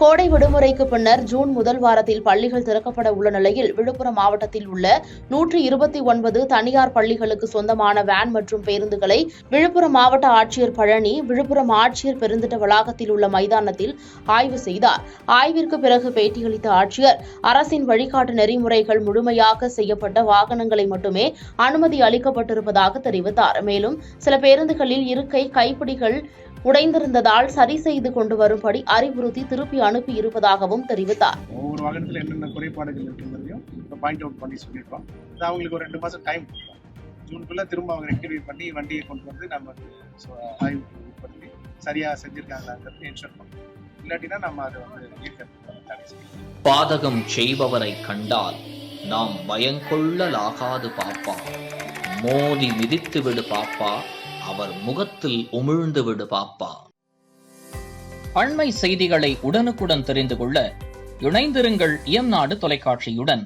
கோடை விடுமுறைக்கு பின்னர் ஜூன் முதல் வாரத்தில் பள்ளிகள் திறக்கப்பட உள்ள நிலையில் விழுப்புரம் மாவட்டத்தில் உள்ள 129 தனியார் பள்ளிகளுக்கு சொந்தமான வேன் மற்றும் பேருந்துகளை விழுப்புரம் மாவட்ட ஆட்சியர் பழனி விழுப்புரம் ஆட்சியர் பெருந்திட்ட வளாகத்தில் உள்ள மைதானத்தில் ஆய்வு செய்தார். ஆய்விற்கு பிறகு பேட்டியளித்த ஆட்சியர், அரசின் வழிகாட்டு நெறிமுறைகள் முழுமையாக செய்யப்பட்ட வாகனங்களை மட்டுமே அனுமதி அளிக்கப்பட்டிருப்பதாக தெரிவித்தார். மேலும் சில பேருந்துகளில் இருக்கை கைப்பிடிகள் உடைந்திருந்ததால் சரி செய்து கொண்டு வரும்படி அறிவுறுத்தி திருப்பி அனுப்பி இருப்பதாகவும் தெரிவித்தார். ஒவ்வொரு வாகனத்தில் என்னென்ன குறைபாடுகள் இருக்குங்கிறதையும் பாயிண்ட் அவுட் பண்ணி சொல்லியிருக்கோம். அவங்களுக்கு ஒரு 2 மாதம் டைம் கொடுப்போம். ஜூனுக்குள்ள திரும்ப அவங்க ரெக்டிஃபை பண்ணி வண்டியை கொண்டு வந்து நம்ம ஆய்வு பண்ணி சரியாக செஞ்சிருக்காங்கிறது என்ஷூர் பண்ணணும். இல்லாட்டினா நம்ம அதை தடை செய்யணும். பாதகம் செய்பவரை கண்டால் நாம் பயங்கொள்ளலாகாது பாப்பா, மோதி மிதித்து விடு பாப்பா, அவர் முகத்தில் உமிழ்ந்து விடு பாப்பா. அண்மை செய்திகளை உடனுக்குடன் தெரிந்து கொள்ள இணைந்திருங்கள் இயம்நாடு தொலைக்காட்சியுடன்.